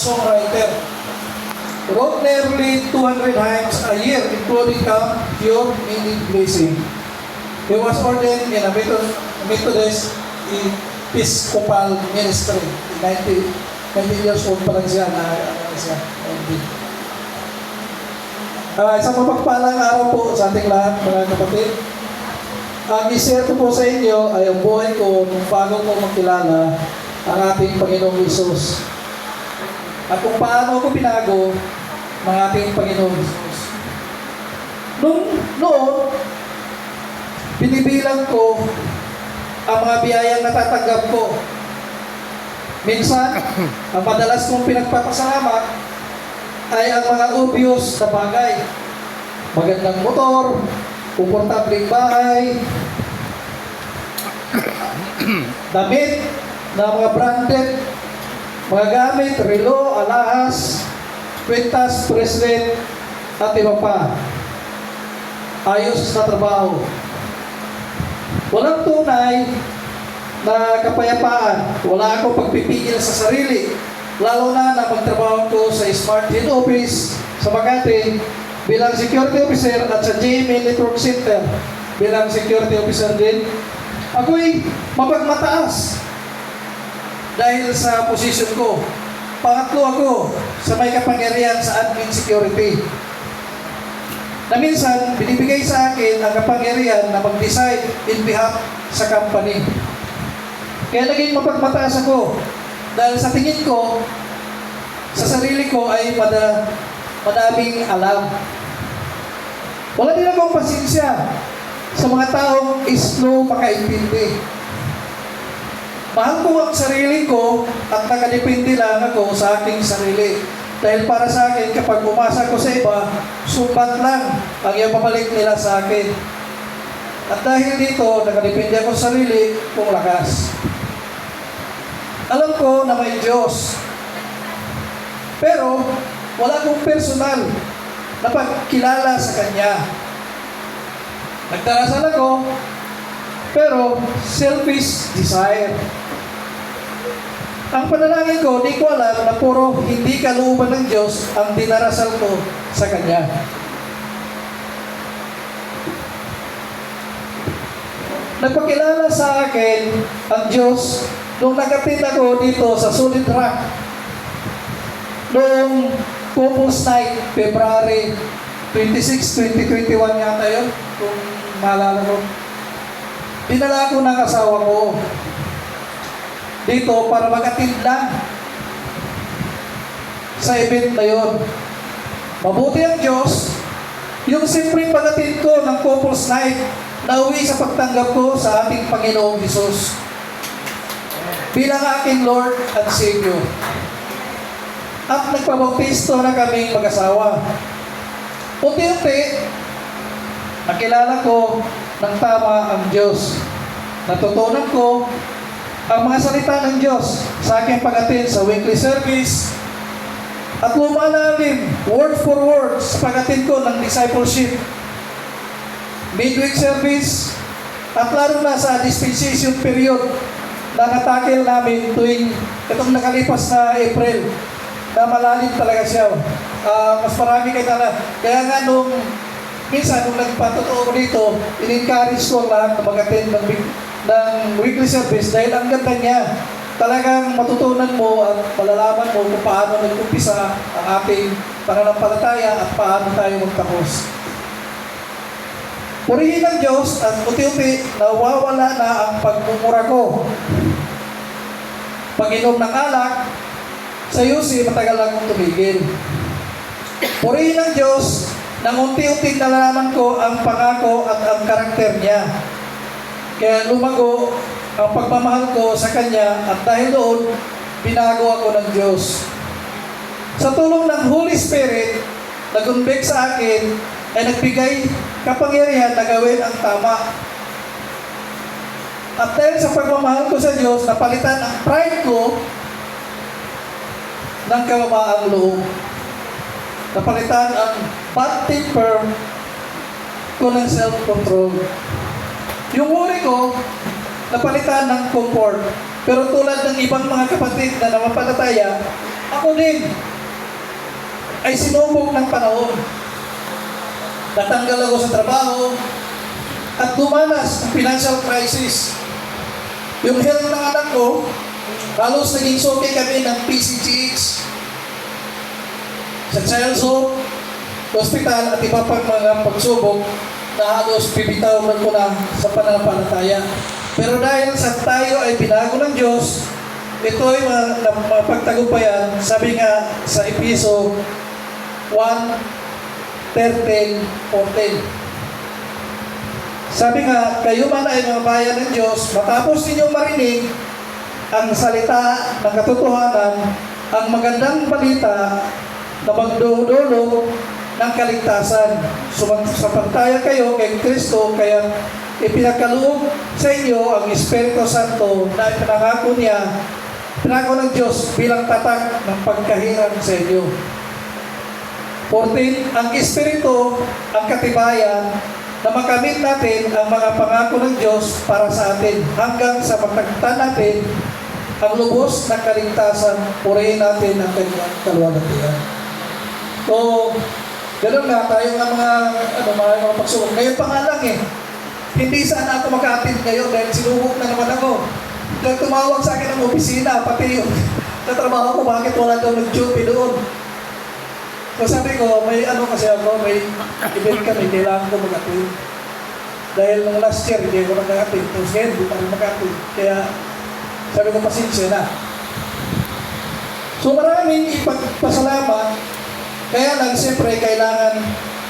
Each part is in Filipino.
songwriter. Wrote nearly 200 hymns a year, including Come, Pure, Meaning, Blessing. He was ordained in a Methodist Episcopal Ministry. 19 years old pa lang siya siya. Isang mapagpalang araw po sa ating lahat, mga kapatid. Ang i-share ko po sa inyo ay ang buhay ko nung bago ko makilala ang ating Panginoong Hesus. At kung paano ko pinago ng ating Panginoong Hesus. Noon, binibilang ko ang mga biyayang natatanggap ko. Minsan, ang madalas kong pinagpapasalamat ay ang mga obvious na bagay. Magandang motor, komportableng bahay, damit na mga branded, mga gamit, relo, alahas, kwintas, bracelet, at iba pa. Ayos na trabaho. Walang tunay na kapayapaan. Wala akong pagpipigil sa sarili. Lalo na magtrabaho ko sa Smart Head Office sa Makati bilang security officer at sa GMA Network Center bilang security officer din. Ako'y mapagmataas dahil sa position ko. Pangatlo ako sa may kapangyarihan sa admin security. Na minsan, binibigay sa akin ang kapangyarihan na mag-decide in behalf sa company. Kaya naging mapagmataas ako dahil sa tingin ko, sa sarili ko ay madaming alam. Wala din akong pasensya sa mga taong slow makaintindi. Mahal ko ang sarili ko at nakadepende lang ako sa aking sarili. Dahil para sa akin, kapag umasa ko sa iba, sumbat lang ang ipabalik nila sa akin. At dahil dito, nakadepende ako sa sarili kung lakas. Alam ko na may Diyos. Pero, wala akong personal na pagkilala sa Kanya. Nagdarasal ako, pero selfish desire. Ang panalangin ko, di ko alam na puro hindi kalooban ng Diyos ang dinarasal ko sa Kanya. Nagpakilala sa akin ang Diyos nung nag-attend ako dito sa Solid Rock noong Couples Night, February 26, 2021 yata yun, kung maalala ko. Dinala ko ng asawa ko dito para mag-attend lang sa event na yun. Mabuti ang Diyos, yung simpleng pag-attend ko ng Couples Night, nauwi sa pagtanggap ko sa ating Panginoong Hesus bilang aking Lord at Savior. At nagpabaptisto na kaming mag-asawa. Unti-unti, nakilala ko ng tama ang Diyos. Natutunan ko ang mga salita ng Diyos sa aking pag-attend sa weekly service at lumalalim word for word sa pag-attend ko ng discipleship, midweek service, at lalo na sa dispensation period na natakil namin tuwing itong nakalipas na April, na malalim talaga siya. Mas marami kayo na. Kaya nga minsan nung nagpatotoo ko dito, in-encourage ko ang lahat na mag-attend ng weekly service dahil ang ganda niya. Talagang matutunan mo at malalaman mo kung paano nag-umpisa ang ating pananampalataya at paano tayo magtapos. Purihin ng Diyos at unti-unti nawawala na ang pagmumura ko. Pag-inom ng alak, sa UC, matagal lang kong tumigil. Purihin ng Diyos nang unti-unti nalalaman ko ang pangako at ang karakter niya. Kaya lumago ang pagmamahal ko sa Kanya at dahil doon, binago ako ng Diyos. Sa tulong ng Holy Spirit, nag-unbek sa akin ay nagbigay kapangyarihan na gawin ang tama. At dahil sa pagmamahal ko sa Diyos, napalitan ang pride ko ng kababaang loob. Napalitan ang bad temper ko ng self-control. Yung worry ko, napalitan ng comfort. Pero tulad ng ibang mga kapatid na namampalataya, Ako din ay sinubok ng panahon. Natanggal ako sa trabaho at dumanas ang financial crisis. Yung health ng anak ko, halos naging soke kami ng PCGH sa Child's Home, hospital at iba pang mga pagsubok na halos bibitaw ko na sa pananampalataya. Pero dahil sa tayo ay binago ng Diyos, ito ay mapagtagumpayan. Sabi nga sa Episo 1:13-14. Sabi nga, kayo man ay mga bayan ng Diyos, matapos ninyong marinig ang salita ng katotohanan, ang magandang balita na magdudulog ng kaligtasan. Sumampalataya kayo kay Kristo, kaya ipinagkaloob sa inyo ang Espiritu Santo na ipinangako ng Diyos bilang tatak ng pagkahirang sa inyo. 14, ang Espiritu, ang katibayan na makamit natin ang mga pangako ng Diyos para sa atin hanggang sa matagtan natin ang lubos na kaligtasan, purihin natin ang kanyang kaluwalhatian. So, gano'n nga, tayo nga mga pagsubok. Ngayon pa nga lang hindi sana ako maka-attend ngayon dahil sinubok na naman ako. Dahil tumawag sa akin ng opisina, pati yung katrabaho ko, bakit wala daw nag-duty doon. So sabi ko, may kasi ako, may event kami, kailangan ko mag-attend. Dahil nung last year, hindi ako nag-attend. Tapos ngayon, hindi pa rin mag-attend. Kaya sabi ko, pasensya na. So maraming ipagpasalamat. Kaya lang, siyempre, kailangan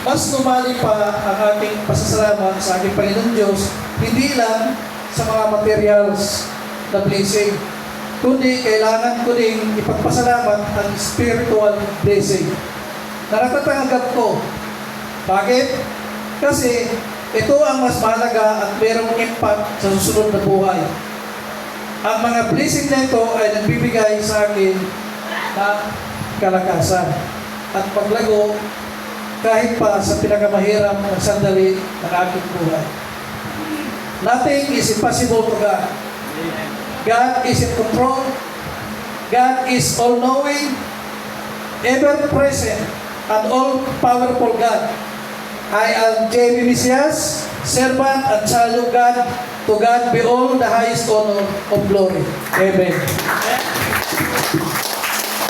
mas lumali pa ang ating pasasalamat sa ating Panginoon Diyos, hindi lang sa mga materials na blessing, kundi kailangan ko ding ipagpasalamat ang spiritual blessing na natatanggap ko. Bakit? Kasi ito ang mas mahalaga at mayroong impact sa susunod na buhay. Ang mga blessing na ito ay nagbibigay sa akin ng kalakasan at paglago kahit pa sa pinakamahirap na sandali ng aking buhay. Nothing is impossible to God. God is in control. God is all-knowing, ever-present, and all-powerful God. I am J.B. Misias, servant and child of God. To God be all the highest honor of glory. Amen.